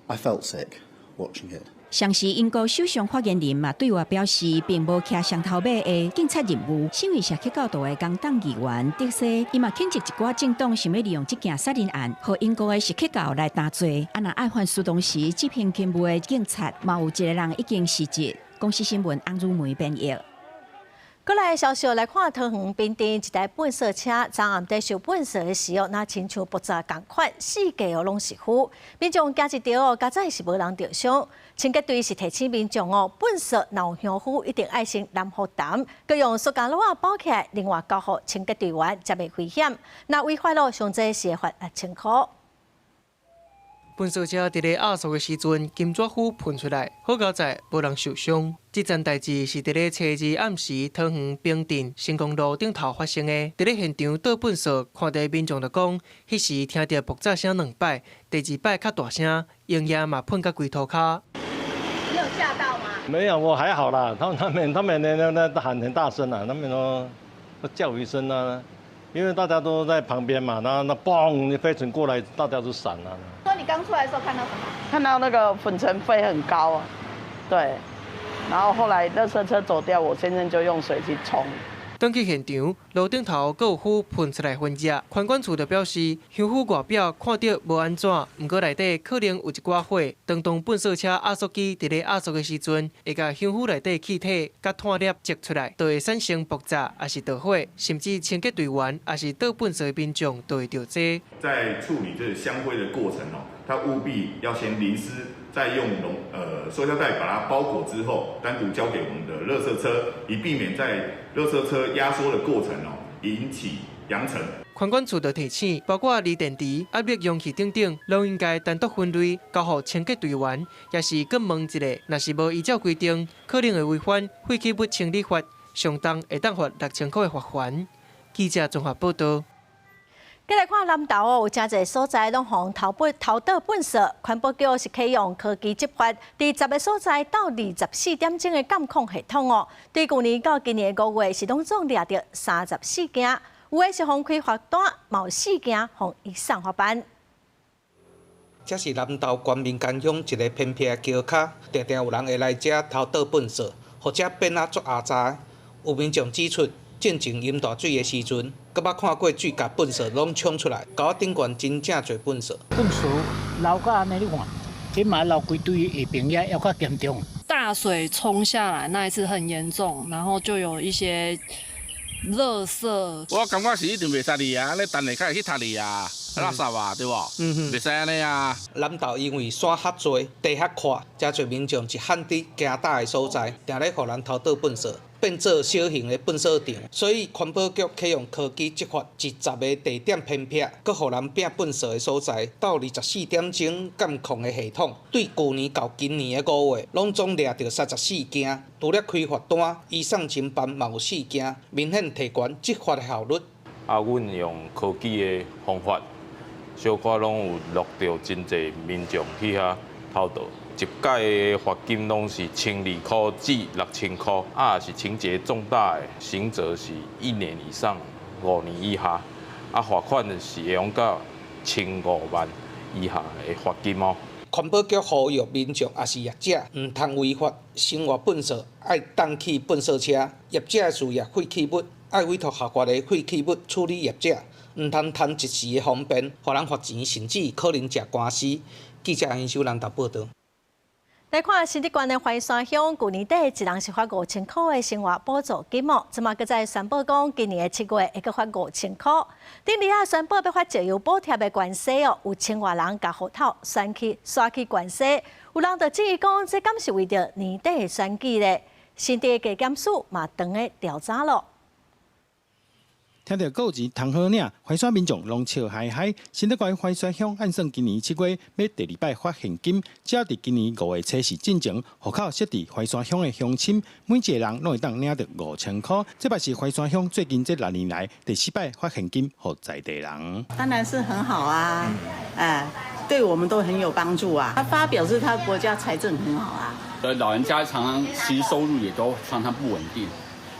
I felt sick watching it. 上时英国首相发言人嘛对外表示，并无骑上头马的警察任务。身为社区教导的工党议员德西，伊嘛谴责一寡政党想要利用这件杀人案，和英国的社区教来担罪。啊，若爱犯事当时执行勤务的警察，嘛有一个人已经逝世。公司新闻洪如梅编译。过来消息来看，桃园滨镇一台本色车昨暗在收本色的时候，那亲像爆炸同款，四架拢是火。民众加一条加载是无人着伤。清洁队是提醒民众本色闹香火一定爱先蓝火弹，佮用塑胶袋包起来，另外交予清洁队员才袂危险。那违法咯，上济是会罚6,000块。本色车伫咧压缩的时阵，金纸火喷出来，好佳在无人受伤。这件代志是伫咧初二暗时，桃园平镇成功路顶头发生的。伫咧现场倒本色，看到民众就讲，迄时听到爆炸声2摆，第2摆较大声，烟叶嘛喷到规涂骹。你有吓到吗？没有，我还好啦。他们那喊很大声啊，他们都叫一声啊，因为大家都在旁边嘛，那嘣，飞尘过来，大家都闪了。说你刚出来的时候看到什么？看到那个粉尘飞很高啊，对。然后后来垃圾车走掉，我先生就用水去冲。登去现场，路顶头阁有火喷出来焚热。环管处就表示，香火外表看到无安怎，毋过内底可能有一寡火。当本色车压缩机伫咧压缩的时阵，会甲香火内底气体甲碳粒挤出来，就会产生爆炸，也是导火，甚至清洁队员也是倒本色的民众都会着济。在处理这香灰的过程它务必要先淋湿。再用塑胶袋把它包裹之后，单独交给我们的垃圾车，以避免在垃圾车压缩的过程引起扬尘。环管处就提醒，包括锂电池、压力容器等等，拢应该单独分类，交予清洁队员。也是各问一个，若是无依照规定，可能会违反废弃物清理法，上重会当罚6,000块的罚款。记者综合报道。再来看南投有真侪所在拢互偷倒本色，环保局是启用科技执法，伫10个所在到24点钟的监控系统对去年到今年5月是拢总抓到34件，有的是互开罚单，有4件互以上罚班。这是南投关民间乡一个偏僻的桥骹，常常有人会来这偷倒本色，或者变啊足压榨。有民众指出，进前淹大水的时阵，佮捌看过水甲粪扫拢冲出来，搞顶悬真正侪粪扫。粪扫流到安尼你看，起码流规堆下边也要较严重。大水冲下来那一次很严重，然后就有一些垃圾。我感觉是一定袂使哩啊，你等下开始去踢哩啊，垃圾啊，对无？袂使安尼啊。南投因为山较侪，地较宽，真侪民众是旱地行大的所在，定咧互人偷倒粪扫。变做小型的粪扫场，所以环保局启用科技执法，至10个地点偏僻，佮互人摒粪扫的所在，到24点钟监控的系统，对去年到今年的5月，拢总抓到34件，除了开罚单，以上侦办嘛有4件，明显提高执法的效率。阮用科技的方法，小可拢有录到真侪民众去遐偷盗。一届的罚金拢是1,200块至6,000块，是情节重大的，刑责是1年以上5年以下，罚款是会用到1,500万以下的罚金。环保局呼吁民众也是业者，唔通违法生活粪扫，爱当去粪扫车。业者的事业废弃物，爱委托合法的废弃物处理业者，唔通贪一时的方便，互人罚钱，甚至可能吃官司。记者杨秀兰台报道。来看新竹县的怀山乡，去年底一人是发5000块的生活补助金哦，即马搁再宣布讲，今年的7月会搁发5000块。顶日啊，宣布要发石油补贴的关系哦，有1000多人甲户头刷去关系，有人就质疑讲，这敢是为着年底的选举咧？新地加减数嘛，长个调查咯。听到有钱通好领，怀山民众拢笑嗨嗨。新竹县怀山乡按算今年7月要第2摆发现金，只要伫今年5月初4进前，户口设伫怀山乡的乡亲，每一个人拢会当领到5000块。这把是怀山乡最近这6年来第4摆发现金给在地人。当然是很好啊，对我们都很有帮助啊。他发表示他国家财政很好啊。老人家常常其实收入也都常常不稳定，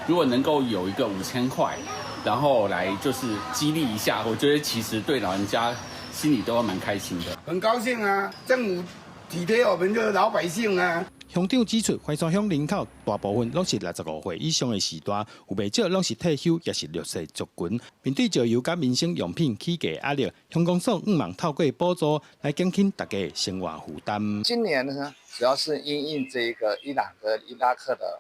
如果能够有一个5000块。然后来就是激励一下，我觉得其实对老人家心里都蛮开心的。很高兴啊，政府体贴我们的老百姓啊。乡长指出，怀山乡人口大部分拢是65岁以上的时代，有不少拢是退休，也是弱势族群。面对石油甲民生用品起价压力，乡公所望透过补助来减轻大家生活负担。今年呢，主要是因应这个伊朗跟伊拉克的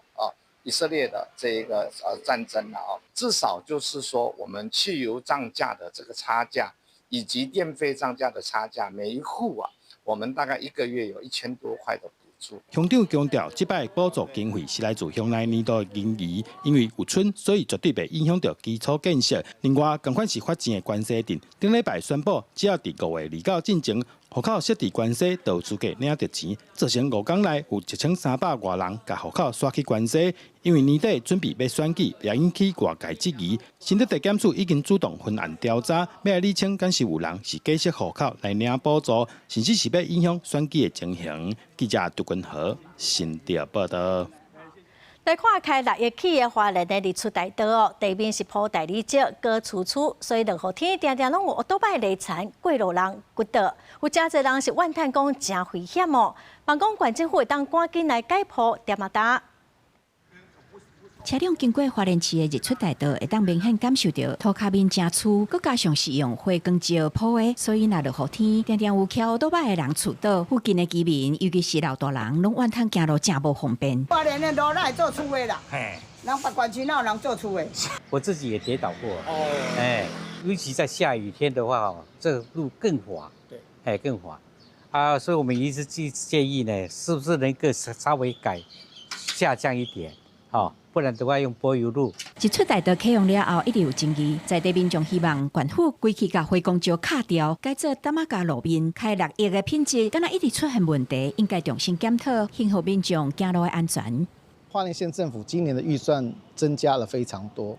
以色列的这一个战争了至少就是说我们汽油涨价的这个差价，以及电费涨价的差价，每一户我们大概1个月有1000多块的补助。乡长强调，这摆补助经费是来自乡内年度盈余，因为有春，所以绝对袂影响到基础建设。另外，同款是发钱的关系镇，顶礼拜宣布，只要伫5月29进前。户口设置关系，就有资格领到钱，造成5天内有1300多人甲户口刷去关系。因为年底准备要选举，也引起外界质疑。新竹地检署已经主动分案调查，要来厘清敢是有人是假设户口来领补助，甚至是要影响选举的情形。记者杜君和新竹报道。来看开6月起的华人的日出大道哦，地面是铺大理石、高粗粗，所以任何天常常拢有多摆雷残、过路人骨倒，有真侪人是怨叹讲真危险哦。望讲县政府会当赶紧来解铺点啊打。车辆经过花莲市的日出大道，会当明显感受到涂骹面真粗，佮加上是用花岗石铺的，所以若落雨天，常常有翘倒摆的人厝倒。附近的居民，尤其是老大人，拢怨叹行路真无方便。花莲的路哪会做厝的啦？人北管区哪有人做厝的？我自己也跌倒过。尤其在下雨天的话，这个路更滑。对，更滑。所以我们一直建议呢，是不是能够稍微下降一点？不然的话用柏油路。日出大道启用了后，一直有争议，在地民众希望县府规气甲花岗石卡掉，改做淡马甲路面，开6月的品质，敢若一直出现问题，应该重新检讨，幸福民众行路的安全。花莲县政府今年的预算增加了非常多，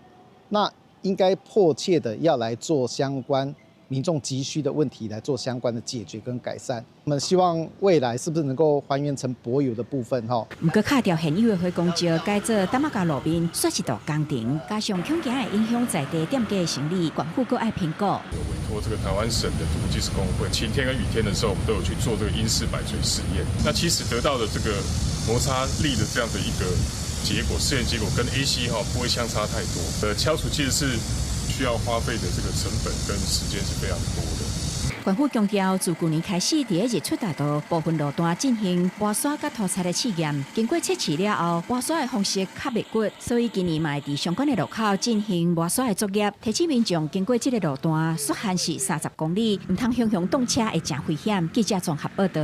那应该迫切的要来做相关民众急需的问题，来做相关的解决跟改善。我们希望未来是不是能够还原成柏油的部分不过卡掉现有的花岗石，改做淡马甲路面，算是大工程，加上恐惊会影响在地店家的生意，县府阁爱评估。委托这个台湾省的土木技师工会，晴天跟雨天的时候，我们都有去做这个因式摆锤试验。那其实得到的这个摩擦力的这样的一个结果，试验结果跟 AC 不会相差太多。敲除其实是需要花费的这个成本跟时间是非常多的。县府强调，自去年开始，伫日出大道部分路段进行挖沙甲涂漆的试验，经过测试了后，挖沙的方式较袂good，所以今年嘛伫相关的路口进行挖沙的作业，提醒民众经过这个路段，速限是30公里，唔通向动车会真危险。记者综合报道。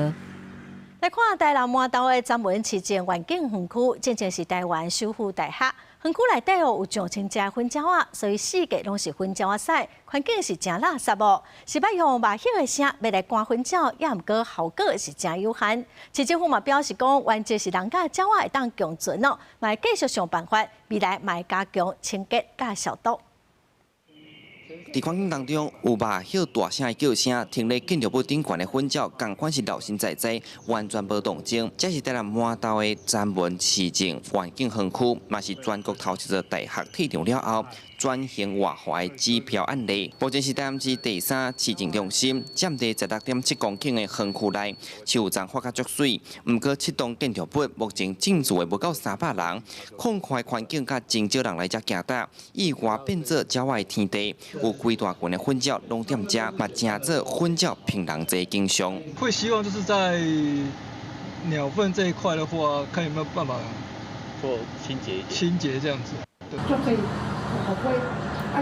来看台南麻豆的展文市政环境园区，正正是台湾首府大厦。园区内底有上千只粉鸟仔，所以四界拢是粉鸟仔屎，环境是真垃圾哦。是要用麻响的声要来赶粉鸟，也毋过效果是真有限。市政府嘛表示讲，原则是人甲鸟仔会当共存哦，嘛会继续想办法，未来嘛会加强清洁甲消毒。在环境当中，有马歇大声的叫声，停在建筑物顶悬的粉鸟，同款是老神在在，完全无动静。这是台南满岛的展文市政环境园区，嘛是全国头一座大学退场了后转型活化的指标案例。目前是台南市第3市政中心，占地16.7公顷的园区内，树丛花甲足水，毋过7栋建筑物目前进驻的无够300人，空旷环境甲真少人来遮行踏，意外变做郊外天地，有规大群的粉鸟拢踮遮，嘛正做粉鸟平人坐景象。会希望就是在鸟粪这一块的话，看有没有办法做清洁这样子。就可以好会，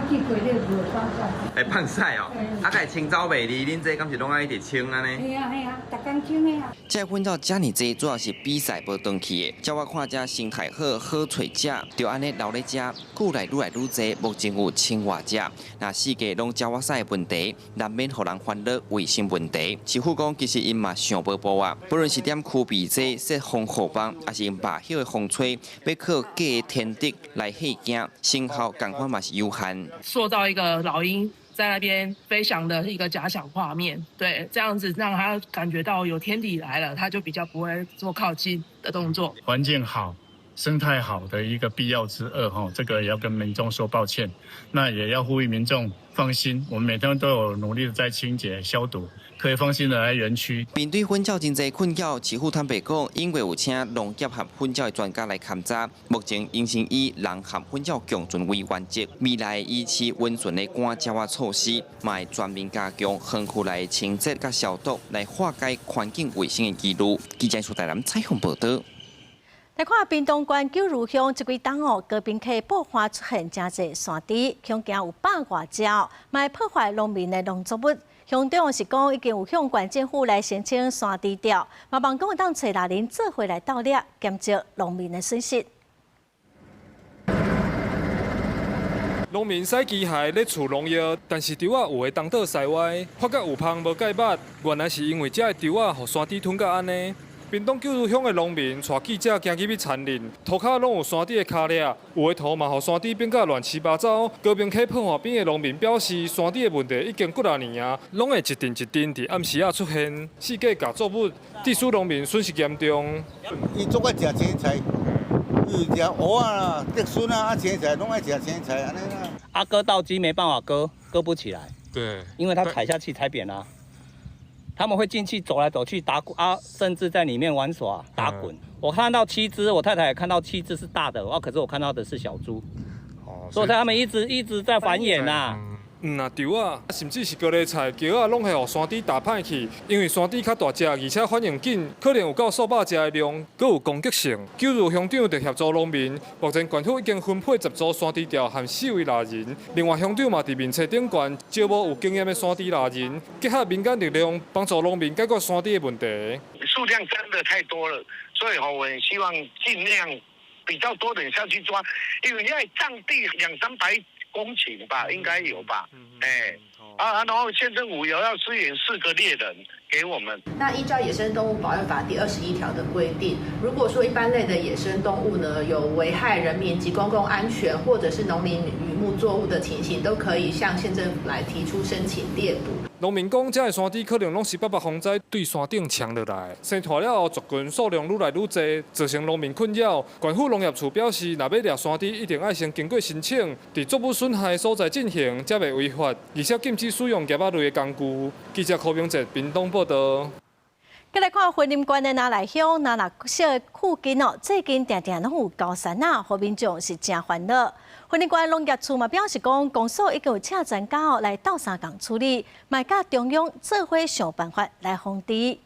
去过那个放晒。会放晒哦，会清走袂离，恁这敢是拢爱一直清安尼？系啊，逐工清的啊。这粉鸟遮尔济，主要是比赛无断去的。叫我看这生态好找食，就安尼留咧遮，久来愈济，目前有1000多只。那世界拢鸟我晒的问题，难免互人烦恼卫生问题。师傅讲，其实因嘛想无步啊，不论是点区别这设防护网，还是用马歇的风吹，要靠假的天敌来吓惊，成效感官嘛是有限。塑造一个老鹰在那边飞翔的一个假想画面，对，这样子让他感觉到有天敌来了，他就比较不会做靠近的动作。环境好、生态好的一个必要之恶这个也要跟民众说抱歉。那也要呼吁民众放心，我们每天都有努力的在清洁消毒。可以放心的来园区。面对粉鸟真济困扰，市府坦白讲，因为有请农业和粉鸟的专家来勘查，目前仍是以人和粉鸟共存为原则。未来以持温顺的赶鸟仔措施，嘛会全面加强园区内清洁甲消毒，来化解环境卫生的记录。记者苏台南采访报道。来看屏东县九如乡这几冬高冰溪爆发出现真侪山猪，恐惊有100多只，嘛会破坏农民的农作物。乡长是讲已经有向县政府来申请山猪条，嘛望讲会当找6人做回来斗猎，减少农民的损失。农民使机械咧除农药，但是猪仔有会东倒西歪，发觉有芳无介捌，原来是因为这个猪仔互山猪吞到安尼。屏东九如乡的农民带记者行去要田林，涂骹拢有山猪的脚链，有的图嘛，互山猪变甲乱七八糟。高屏溪破河边的农民表示，山猪的问题已经几啊年啊，拢会一阵伫暗时出现，四界夹作物，致使农民损失严重。伊做爱食青菜，伊食蚵啊、竹笋啊、青菜拢爱食青菜安尼啦。割稻机没办法割不起来，对，因为它踩下去踩扁了。他们会进去走来走去打滚甚至在里面玩耍打滚。我看到7只，我太太也看到7只是大的，可是我看到的是小猪。所以他们一直在繁衍呐。猪啊，甚至是高丽菜、茄啊，拢会互山猪打歹去，因为山猪较大只，而且反应紧，可能有到数百只的量，佮有攻击性。九如乡长就协助农民，目前县府已经分配10组山猪条和4位猎人。另外，乡长嘛伫面册顶悬招募有经验的山猪猎人，结合民间力量，帮助农民解决山猪的问题。数量真的太多了，所以我很希望尽量比较多人下去抓，因为占地200-300公顷吧，应该有吧？然后县政府也要支援4个猎人给我们。那依照《野生动物保育法》第21条的规定，如果说一般类的野生动物呢有危害人民及公共安全，或者是农林渔牧作物的情形，都可以向县政府来提出申请猎捕。农民讲，这个山猪可能拢是北风灾对山顶呛落来，生出了后族群数量愈来愈多，造成农民困扰。县府农业处表示，若要猎山猪，一定要先经过申请，伫作物损害所在进行，才袂违法，而且禁止使用夹仔类的工具。记者柯明哲，屏东报道。再来看云林县的拿来乡、拿来小的附近最近常常拢有高山互民众是真烦恼。云林县农业处嘛表示讲，公所已经有请专家来斗相共处理，嘛甲中央做伙想办法来防治。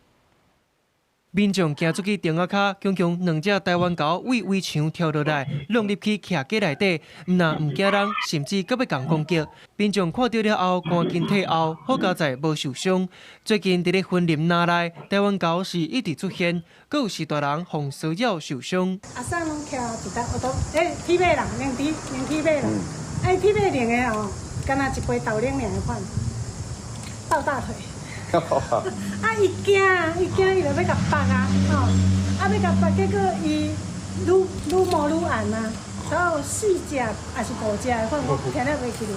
民众行出去田仔骹，强2只台湾猴为围墙跳落来，弄入去徛家内底，唔惊人，甚至搁要共攻击。民众看到了后，赶紧退后，好佳在无受伤。最近伫咧云林那内，台湾猴是一直出现，搁有10大人互骚扰受伤。阿嫂拢徛一搭学堂，铁马人，连铁马人，铁马零的敢若一杯豆奶尔款，抱大腿。伊惊，伊就要甲绑要甲绑，结果伊愈摸愈暗啊，然后4只还是5只的款，我听了袂记了。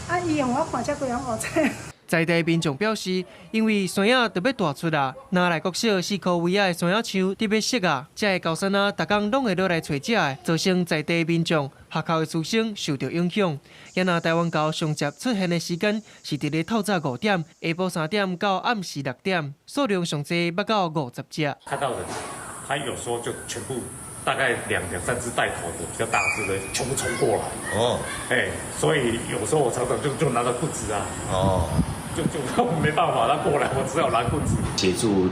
啊，伊用我看这几样学菜。在地民众表示，因为山野特别大出啊，拿来国小4颗位的山野树特别熟啊，这个高山啊，逐工拢会落来找食的，造成在地民众学校的师生受到影响。也那台湾高上接出现的时间是伫咧透早5点、下晡3点到暗时6点，数量上济要到50只。看到的，他有时候就全部。大概两三只带头的比较大只的全部冲过来哦，所以有时候我常常就拿着棍子啊，就没办法，他过来我只好拿棍子协助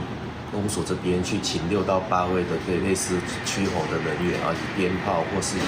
公所这边去请6到8位的可以类似驱吼的人员啊，以鞭炮或是以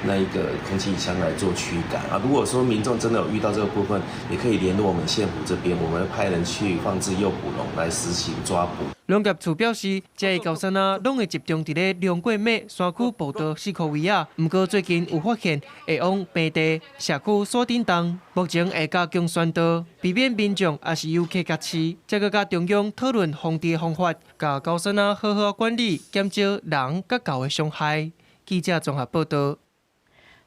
那一个空气枪来做驱赶啊。如果说民众真的有遇到这个部分，也可以联络我们县府这边，我们会派人去放置诱捕笼来实行抓捕。农业处表示，这个高山啊，拢会集中伫咧龙过尾山区步道4颗位啊。不过最近有发现会往平地社区锁定档，目前会加强宣导，避免民众也是游客夹持。再个甲中央讨论防治方法，甲高山啊好好管理，减少人甲狗的伤害。记者综合报道。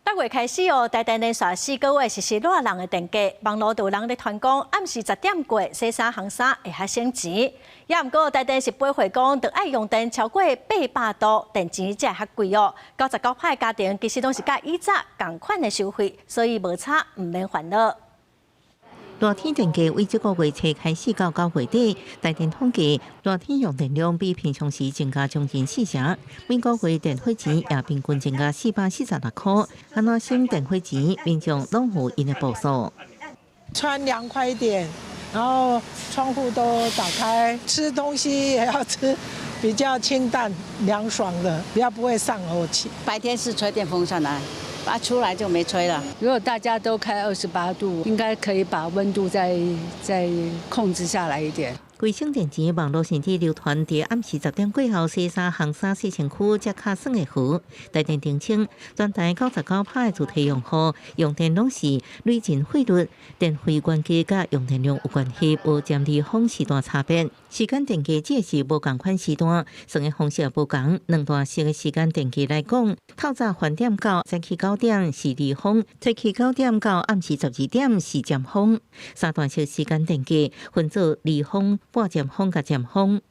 8月开始台电连续4个月实施热人的电价，网络有人咧传讲暗时10点过洗衫烘衫会较省钱，也毋过台电是不会讲，着爱用电超过800度，电钱才会较贵哦。99%的家庭其实拢是甲以前同款的收费，所以无差毋免烦恼。热天电价为这个月初开始到9月底，台电统计热天用电量比平常时增加将近4成，每个月电费钱也平均增加446块。安怎省电费钱，民众拢有因的补助。穿凉快一点，然后窗户都打开，吃东西也要吃比较清淡、凉爽的，比较不会上火气。白天是吹电风扇来。出来就没吹了。如果大家都开28度，应该可以把温度再控制下来一点。卫生电钱网络甚至流传伫暗时10点过后，洗衫、烘衫、洗身躯才较算会付。台电澄清，全台99%的主体用户用电拢是累进费率，电费原价甲用电量有关系，无占离峰时段差别。时间电价只是无同款时段，算的方式也无同。两段式的时间电价来讲，透早饭点到早起9点是离峰，早起9点到暗时12点是占峰。三段式时间电价分做离峰、半占峰甲占峰。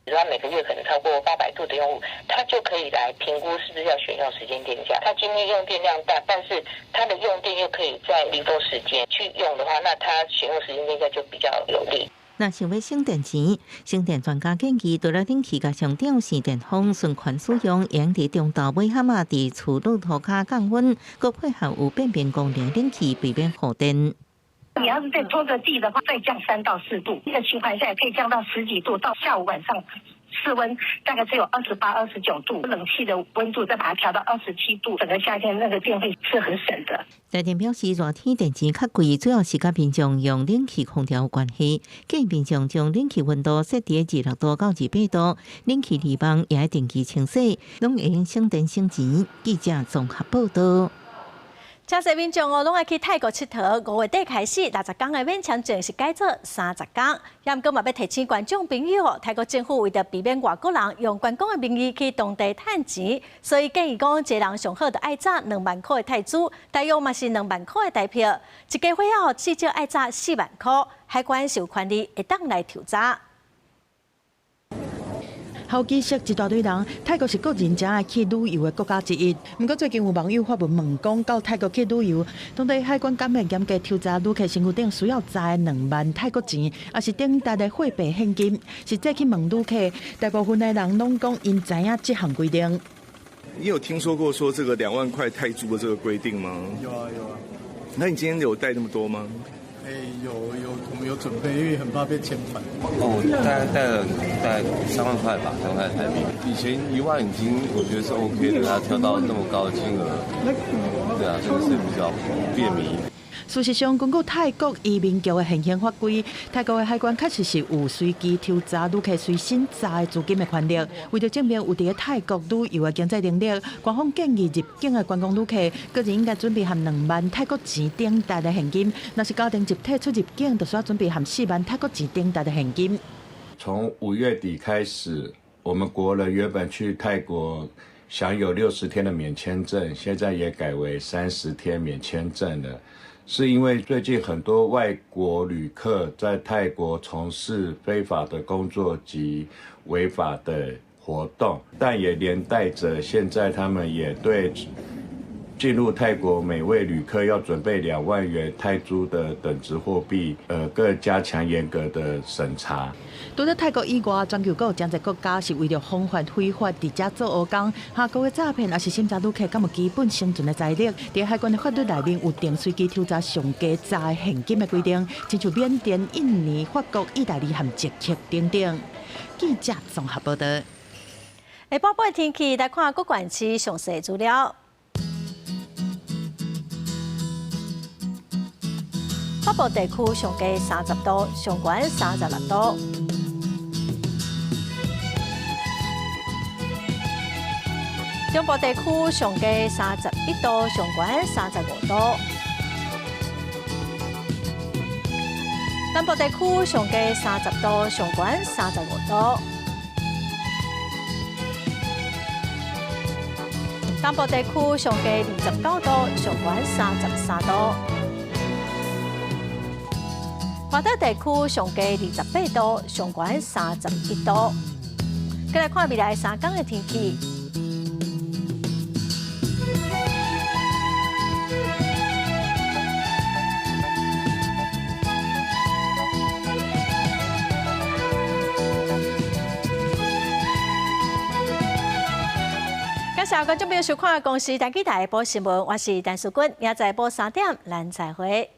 他每个月可能超过800度的用户，他就可以来评估是不是要选用时间电价。他今天用电量大，但是他的用电又可以在离峰时间去用的话，那他选用时间电价就比较有利。若想要省电钱，省电专家建议，除了冷气甲上吊线电风循环使用，用伫中昼尾蛤蟆伫厝路涂骹降温，佮配合有变频功能冷气，避免耗电。你要是再拖着地的话，再降3到4度，这个循环下来可以降到10几度，到下午晚上室温大概只有28、29度，冷气的温度再把它调到27度，整个夏天那个电费是很省的。台电表示，热天电钱较贵，主要是甲民众用冷气空调有关系。建议民众将冷气温度设伫26度到28度，冷气离房也要定期清洗，拢会省电省钱。记者综合报道。真侪民众拢爱去泰国佚佗，5月底开始60天的免签证是改做30天。也毋过嘛要提醒观众朋友，泰国政府为着避免外国人用观光的名义去当地趁钱，所以建议讲，一个人上好就爱trả2万块的泰铢，大约嘛是2万块的台票。一家伙仔至少爱trả4万块，海关是有权利会当来调查。好记识一大堆人，泰国是国人真爱去旅游的国家之一。不过最近有网友发文问讲，到泰国去旅游，当地海关敢会严格调查旅客身躯顶需要载2万泰国钱，还是等待的货币现金？实际去问旅客，大部分的人拢讲因知影这项规定。你有听说过说这个2万块泰铢的这个规定吗？有啊。那你今天有带那么多吗？有，我们有准备，因为很怕被遣返。我带了3万块吧，3万块台币。以前1万已经我觉得是 OK 的，他调到那么高的金额，对啊，这个是比较便民。事实上，根据泰国移民局的现行法规，泰国的海关确实是有随机调查旅客随身载资金的权利。为了证明有伫泰国旅游的经济能力，官方建议入境的观光旅客个人应该准备含2万泰国钱等待的现金。若是家庭集体出入境，就需要准备含4万泰国钱等待的现金。从5月底开始，我们国人原本去泰国享有60天的免签证，现在也改为30天免签证了。是因为最近很多外国旅客在泰国从事非法的工作及违法的活动，但也连带着现在他们也对进入泰国每位旅客要准备2万元泰铢的等值货币，更加强严格的审查。除了泰国以外，全球各有真侪国家是为了防范非法伫遮做黑工、下国的诈骗，也是审查旅客敢有基本生存的财力。伫海关的法律内面有定随机抽查上加查现金的规定，亲像缅甸、印尼、法国、意大利和捷克等等。记者综合报道。下晡8天气来看各县市详细资料。北部地区上低30度，上悬36度。中部地区上低31度，上悬35度。南部地区上低30度，上悬35度。东部地区上低29度，上悬33度。华东地区上低28度，上悬31度。再来看未来3天的天气。感谢观众朋友收看《公视台记台下晡新闻》，我是陈淑君，明仔下晡3点，咱再会。